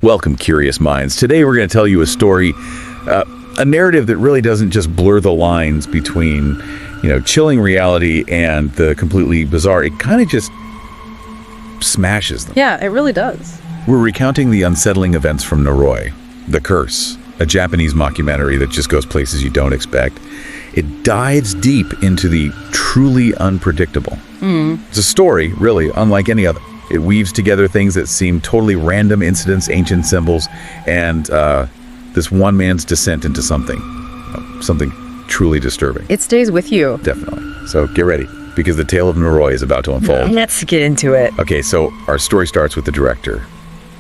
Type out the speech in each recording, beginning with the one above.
Welcome, curious minds. Today we're going to tell you a story, a narrative that really doesn't just blur the lines between, chilling reality and the completely bizarre. It kind of just smashes them. Yeah, it really does. We're recounting the unsettling events from Noroi, The Curse, a Japanese mockumentary that just goes places you don't expect. It dives deep into the truly unpredictable. It's a story, really, unlike any other. It weaves together things that seem totally random incidents, ancient symbols, and this one man's descent into something truly disturbing. It stays with you. Definitely. So get ready, because the tale of Noroi is about to unfold. Let's get into it. Okay, so our story starts with the director,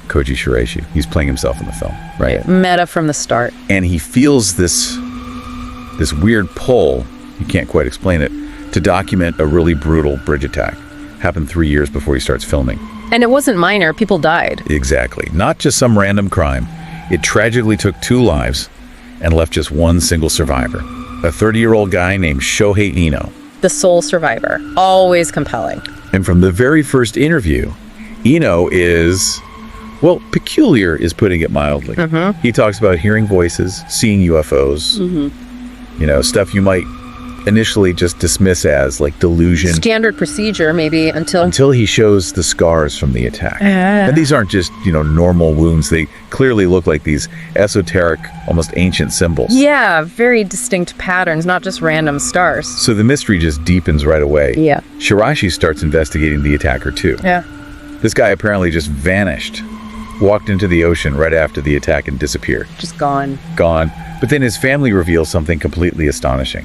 Koji Shiraishi. He's playing himself in the film, right? Meta from the start. And he feels this weird pull, you can't quite explain it, to document a really brutal bridge attack. Happened 3 years before he starts filming. And it wasn't minor. People died. Exactly. Not just some random crime. It tragically took 2 lives and left just one single survivor. A 30-year-old guy named Shohei Eno. The sole survivor. Always compelling. And from the very first interview, Eno is, peculiar is putting it mildly. He talks about hearing voices, seeing UFOs, stuff you might initially just dismiss as like delusion. Standard procedure, maybe, until he shows the scars from the attack. And these aren't just, normal wounds. They clearly look like these esoteric, almost ancient symbols. Yeah, very distinct patterns, not just random stars. So the mystery just deepens right away. Yeah. Shiraishi starts investigating the attacker too. Yeah. This guy apparently just vanished, walked into the ocean right after the attack and disappeared. Just gone. But then his family reveals something completely astonishing.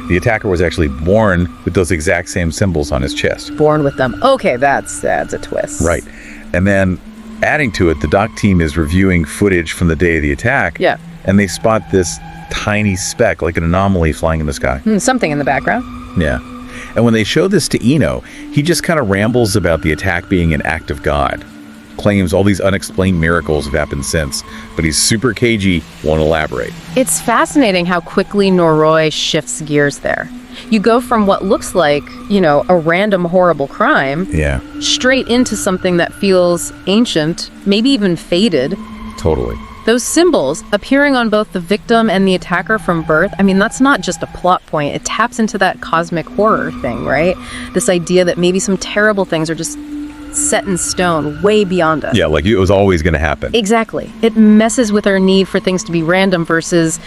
The attacker was actually born with those exact same symbols on his chest. Born with them. Okay, that's a twist. Right. And then adding to it, the doc team is reviewing footage from the day of the attack. Yeah. And they spot this tiny speck, like an anomaly flying in the sky. Something in the background. Yeah. And when they show this to Eno, he just kind of rambles about the attack being an act of God. Claims all these unexplained miracles have happened since, but he's super cagey, won't elaborate. It's fascinating how quickly Noroi shifts gears there. You go from what looks like, a random horrible crime, straight into something that feels ancient, maybe even faded. Totally. Those symbols appearing on both the victim and the attacker from birth, that's not just a plot point. It taps into that cosmic horror thing, right? This idea that maybe some terrible things are just set in stone, way beyond us. Yeah, like it was always going to happen. Exactly. It messes with our need for things to be random versus,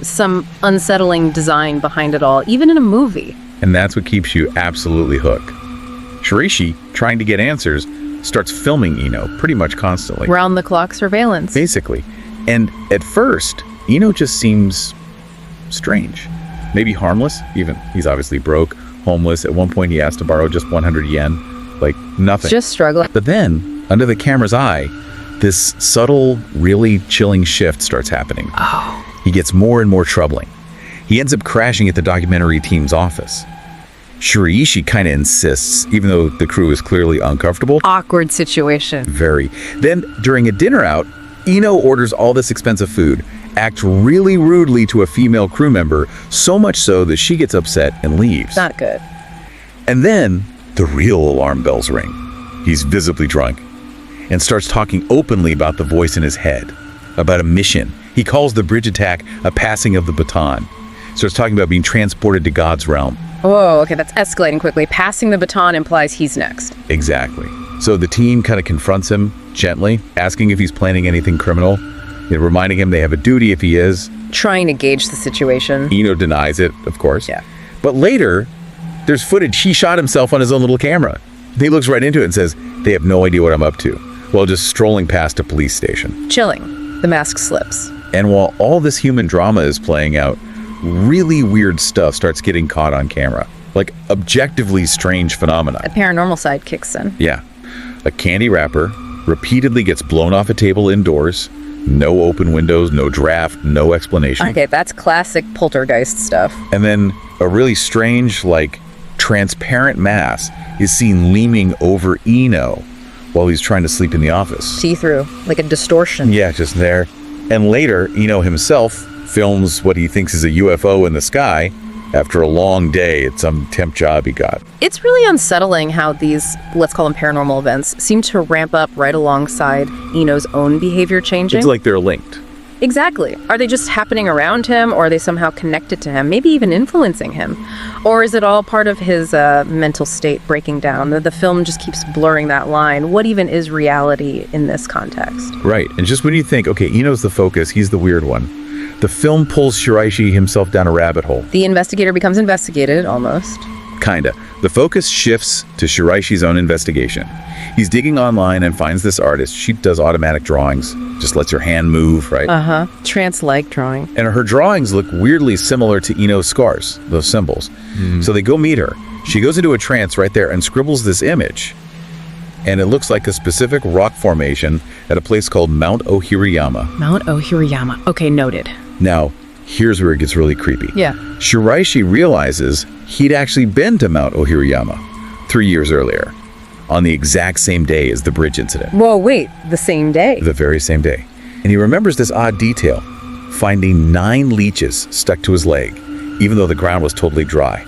some unsettling design behind it all, even in a movie. And that's what keeps you absolutely hooked. Shiraishi, trying to get answers, starts filming Eno pretty much constantly. Round-the-clock surveillance. Basically. And at first, Eno just seems strange. Maybe harmless, even. He's obviously broke, homeless. At one point, he asked to borrow just 100 yen. Like nothing. Just struggling. But then, under the camera's eye, this subtle, really chilling shift starts happening. He gets more and more troubling. He ends up crashing at the documentary team's office. Shiraishi kind of insists, even though the crew is clearly uncomfortable. Awkward situation. Very. Then, during a dinner out, Eno orders all this expensive food, acts really rudely to a female crew member, so much so that she gets upset and leaves. Not good. And then the real alarm bells ring. He's visibly drunk and starts talking openly about the voice in his head, about a mission. He calls the bridge attack a passing of the baton. Starts talking about being transported to God's realm. Whoa, okay, that's escalating quickly. Passing the baton implies he's next. Exactly. So the team kind of confronts him gently, asking if he's planning anything criminal, reminding him they have a duty if he is. Trying to gauge the situation. Eno denies it, of course. Yeah. But later, there's footage he shot himself on his own little camera. He looks right into it and says, they have no idea what I'm up to, while just strolling past a police station. Chilling. The mask slips. And while all this human drama is playing out, really weird stuff starts getting caught on camera. Like objectively strange phenomena. A paranormal side kicks in. Yeah. A candy wrapper repeatedly gets blown off a table indoors. No open windows, no draft, no explanation. Okay, that's classic poltergeist stuff. And then a really strange, transparent mass is seen leaning over Eno while he's trying to sleep in the office. See-through, like a distortion. Yeah, just there. And later, Eno himself films what he thinks is a UFO in the sky after a long day at some temp job he got. It's really unsettling how these, let's call them paranormal events, seem to ramp up right alongside Eno's own behavior changing. It's like they're linked. Exactly. Are they just happening around him, or are they somehow connected to him, maybe even influencing him? Or is it all part of his mental state breaking down? The film just keeps blurring that line. What even is reality in this context? Right. And just when you think, okay, Eno's the focus, he's the weird one, the film pulls Shiraishi himself down a rabbit hole. The investigator becomes investigated, almost. Kinda. The focus shifts to Shiraishi's own investigation. He's digging online and finds this artist. She does automatic drawings, just lets her hand move, right? Trance-like drawing. And her drawings look weirdly similar to Eno's scars, those symbols. So they go meet her. She goes into a trance right there and scribbles this image. And it looks like a specific rock formation at a place called Mount Ohiruyama. Mount Ohiruyama. Okay, noted. Now, here's where it gets really creepy. Yeah. Shiraishi realizes he'd actually been to Mount Ohiruyama 3 years earlier, on the exact same day as the bridge incident. Whoa, wait, the same day? The very same day. And he remembers this odd detail, finding 9 leeches stuck to his leg, even though the ground was totally dry.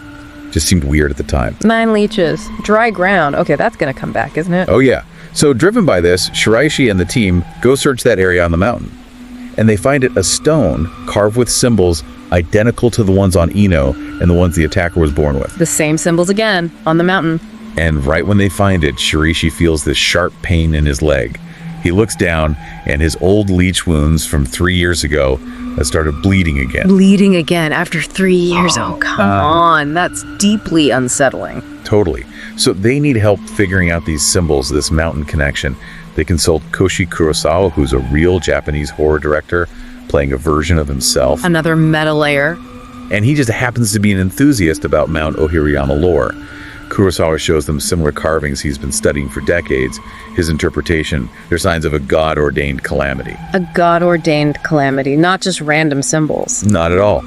Just seemed weird at the time. 9 leeches. Dry ground. Okay, that's gonna come back, isn't it? Oh yeah. So driven by this, Shiraishi and the team go search that area on the mountain. And they find it a stone carved with symbols identical to the ones on Eno and the ones the attacker was born with. The same symbols again, on the mountain. And right when they find it, Shiraishi feels this sharp pain in his leg. He looks down, and his old leech wounds from 3 years ago have started bleeding again. Bleeding again after 3 years? Oh, come on. That's deeply unsettling. Totally. So they need help figuring out these symbols, this mountain connection. They consult Koji Kurosawa, who's a real Japanese horror director, playing a version of himself. Another meta layer. And he just happens to be an enthusiast about Mount Ohiruyama lore. Kurosawa shows them similar carvings he's been studying for decades. His interpretation, they're signs of a God-ordained calamity. A God-ordained calamity, not just random symbols. Not at all.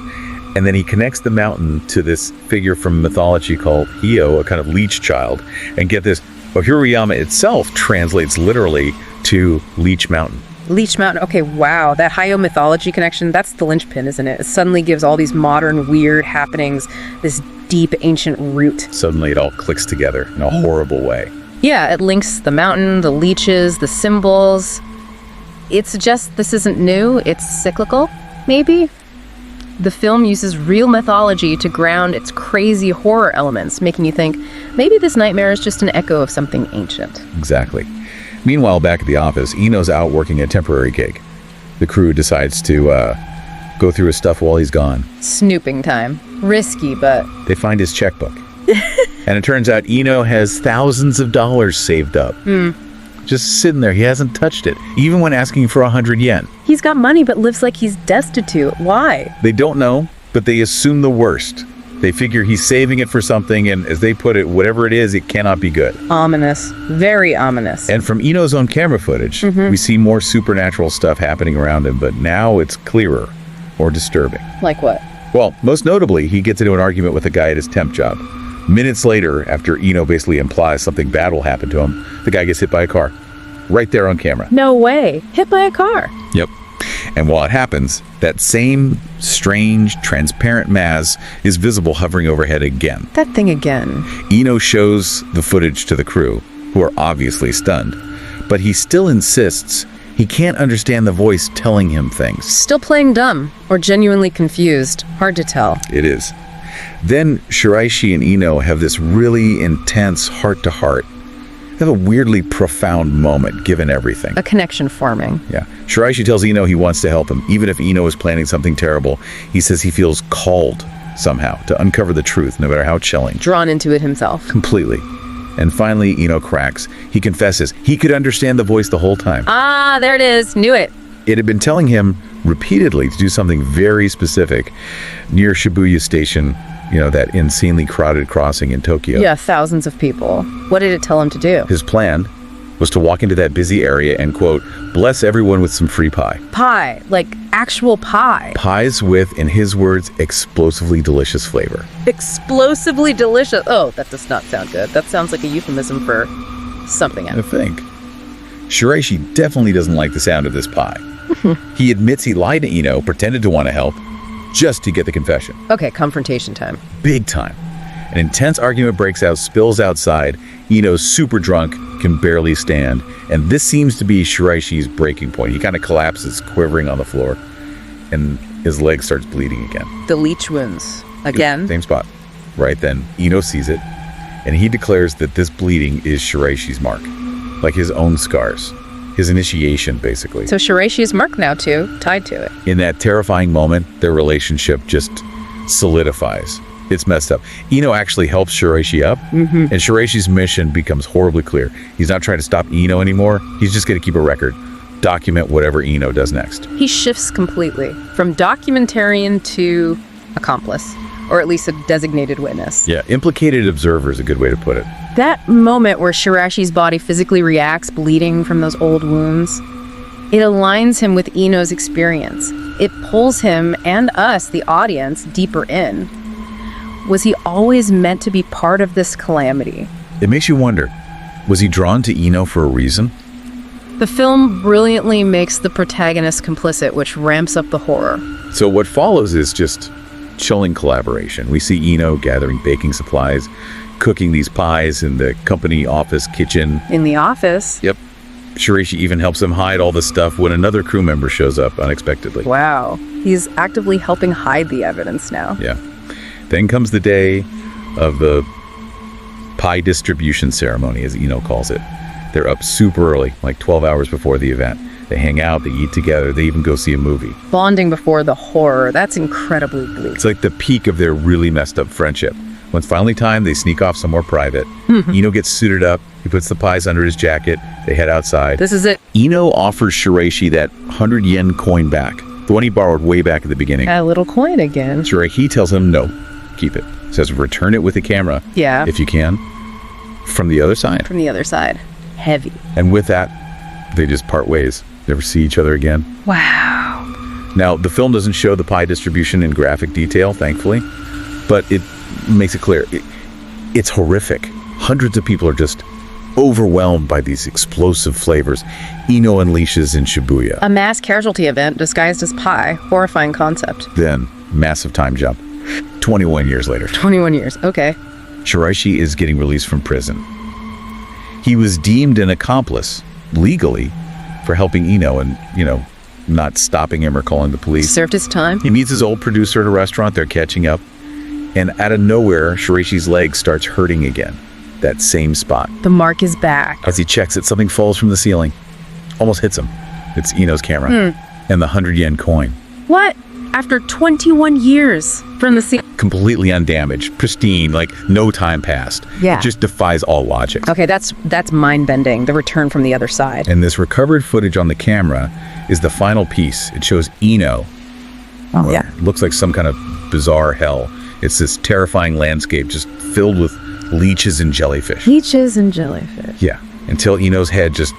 And then he connects the mountain to this figure from mythology called Hio, a kind of leech child. And get this, Ohiruyama itself translates literally to Leech Mountain. Leech Mountain, okay, wow. That Hio mythology connection, that's the linchpin, isn't it? It suddenly gives all these modern, weird happenings this deep, ancient root. Suddenly it all clicks together in a horrible way. Yeah, it links the mountain, the leeches, the symbols. It suggests this isn't new, it's cyclical, maybe? The film uses real mythology to ground its crazy horror elements, making you think, maybe this nightmare is just an echo of something ancient. Exactly. Meanwhile, back at the office, Eno's out working a temporary gig. The crew decides to go through his stuff while he's gone. Snooping time. Risky, but... They find his checkbook. And it turns out Eno has thousands of dollars saved up. Just sitting there. He hasn't touched it, even when asking for 100 yen. He's got money but lives like he's destitute. Why? They don't know, but they assume the worst. They figure he's saving it for something, and as they put it, whatever it is, it cannot be good. Ominous. Very ominous. And from Eno's own camera footage, we see more supernatural stuff happening around him, but now it's clearer or disturbing. Like what? Well, most notably, he gets into an argument with a guy at his temp job. Minutes later, after Eno basically implies something bad will happen to him, the guy gets hit by a car. Right there on camera. No way. Hit by a car. Yep. And while it happens, that same strange, transparent mass is visible hovering overhead again. That thing again. Eno shows the footage to the crew, who are obviously stunned. But he still insists he can't understand the voice telling him things. Still playing dumb or genuinely confused. Hard to tell. It is. Then Shiraishi and Eno have this really intense heart-to-heart. They have a weirdly profound moment, given everything. A connection forming. Yeah. Shiraishi tells Eno he wants to help him. Even if Eno is planning something terrible, he says he feels called somehow to uncover the truth, no matter how chilling. Drawn into it himself. Completely. And finally, Eno cracks. He confesses he could understand the voice the whole time. Ah, there it is. Knew it. It had been telling him repeatedly to do something very specific near Shibuya Station, you know, that insanely crowded crossing in Tokyo. Yeah, thousands of people. What did it tell him to do? His plan was to walk into that busy area and, quote, bless everyone with some free pie. Pie, like actual pie. Pies with, in his words, explosively delicious flavor. Explosively delicious? Oh, that does not sound good. That sounds like a euphemism for something else. I think. Shiraishi definitely doesn't like the sound of this pie. He admits he lied to Eno, pretended to want to help. just to get the confession. Okay, confrontation time. Big time. An intense argument breaks out, spills outside. Eno's super drunk, can barely stand, and this seems to be Shiraishi's breaking point. He kind of collapses, quivering on the floor, and his leg starts bleeding again. The leech wounds. Again. Same spot. Right then, Eno sees it, and he declares that this bleeding is Shiraishi's mark, like his own scars. His initiation, basically. So Shiraishi is marked now, too, tied to it. In that terrifying moment, their relationship just solidifies. It's messed up. Eno actually helps Shiraishi up, and Shiraishi's mission becomes horribly clear. He's not trying to stop Eno anymore. He's just going to keep a record, document whatever Eno does next. He shifts completely from documentarian to accomplice, or at least a designated witness. Yeah, implicated observer is a good way to put it. That moment where Shiraishi's body physically reacts, bleeding from those old wounds, it aligns him with Eno's experience. It pulls him and us, the audience, deeper in. Was he always meant to be part of this calamity? It makes you wonder, was he drawn to Eno for a reason? The film brilliantly makes the protagonist complicit, which ramps up the horror. So what follows is just chilling collaboration. We see Eno gathering baking supplies, cooking these pies in the company office kitchen. In the office? Yep. Shiraishi even helps him hide all the stuff when another crew member shows up unexpectedly. Wow. He's actively helping hide the evidence now. Yeah. Then comes the day of the pie distribution ceremony, as Eno calls it. They're up super early, like 12 hours before the event. They hang out, they eat together, they even go see a movie. Bonding before the horror, that's incredibly bleak. It's like the peak of their really messed up friendship. When it's finally time, they sneak off somewhere private. Eno gets suited up, he puts the pies under his jacket, they head outside. This is it. Eno offers Shiraishi that 100 yen coin back, the one he borrowed way back at the beginning. A little coin again. Shiraishi tells him no, keep it. Says return it with the camera, Yeah. if you can, from the other side. From the other side. Heavy. And with that, they just part ways. Never see each other again. Wow. Now, the film doesn't show the pie distribution in graphic detail, thankfully, but it makes it clear. It's horrific. Hundreds of people are just overwhelmed by these explosive flavors. Eno unleashes in Shibuya. A mass casualty event disguised as pie. Horrifying concept. Then, massive time jump. 21 years later. 21 years. Okay. Shiraishi is getting released from prison. He was deemed an accomplice, legally, for helping Eno and, not stopping him or calling the police. Served his time. He meets his old producer at a restaurant. They're catching up. And out of nowhere, Shiraishi's leg starts hurting again. That same spot. The mark is back. As he checks it, something falls from the ceiling. Almost hits him. It's Eno's camera. And the 100 yen coin. What? After 21 years from the scene. Completely undamaged, pristine, like no time passed. Yeah. It just defies all logic. Okay, that's mind-bending. The return from the other side. And this recovered footage on the camera is the final piece. It shows Eno. Oh, yeah. Looks like some kind of bizarre hell. It's this terrifying landscape just filled with leeches and jellyfish. Leeches and jellyfish. Yeah, until Eno's head just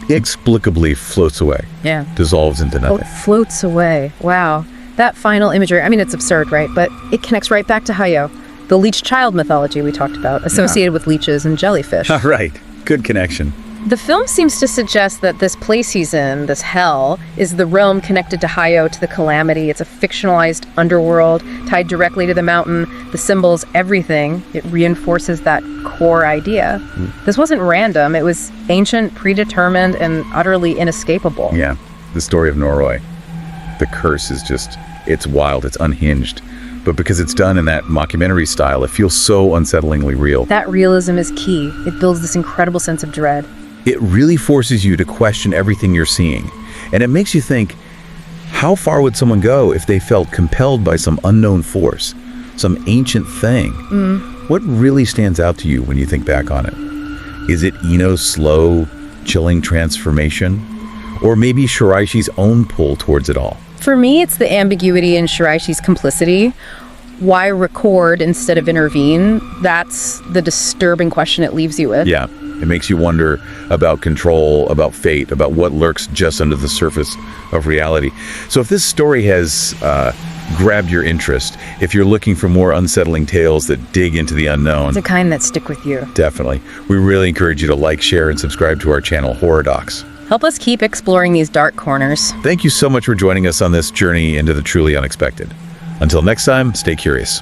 inexplicably floats away. Yeah. Dissolves into Oh, nothing. it floats away. Wow. That final imagery, I mean, it's absurd, right? But it connects right back to Hayo, the leech child mythology we talked about, associated with leeches and jellyfish. All right. Good connection. The film seems to suggest that this place he's in, this hell, is the realm connected to Hayo, to the calamity. It's a fictionalized underworld tied directly to the mountain, the symbols, everything. It reinforces that core idea. This wasn't random. It was ancient, predetermined, and utterly inescapable. Yeah. The story of Noroi. The curse is just, it's wild. It's unhinged. But because it's done in that mockumentary style, it feels so unsettlingly real. That realism is key. It builds this incredible sense of dread. It really forces you to question everything you're seeing. And it makes you think, how far would someone go if they felt compelled by some unknown force, some ancient thing? What really stands out to you when you think back on it? Is it Eno's slow, chilling transformation? Or maybe Shiraishi's own pull towards it all? For me, it's the ambiguity in Shiraishi's complicity. Why record instead of intervene? That's the disturbing question it leaves you with. Yeah, it makes you wonder about control, about fate, about what lurks just under the surface of reality. So if this story has grabbed your interest, if you're looking for more unsettling tales that dig into the unknown, The kind that stick with you. definitely, we really encourage you to like, share, and subscribe to our channel, Horror Docs. Help us keep exploring these dark corners. Thank you so much for joining us on this journey into the truly unexpected. Until next time, stay curious.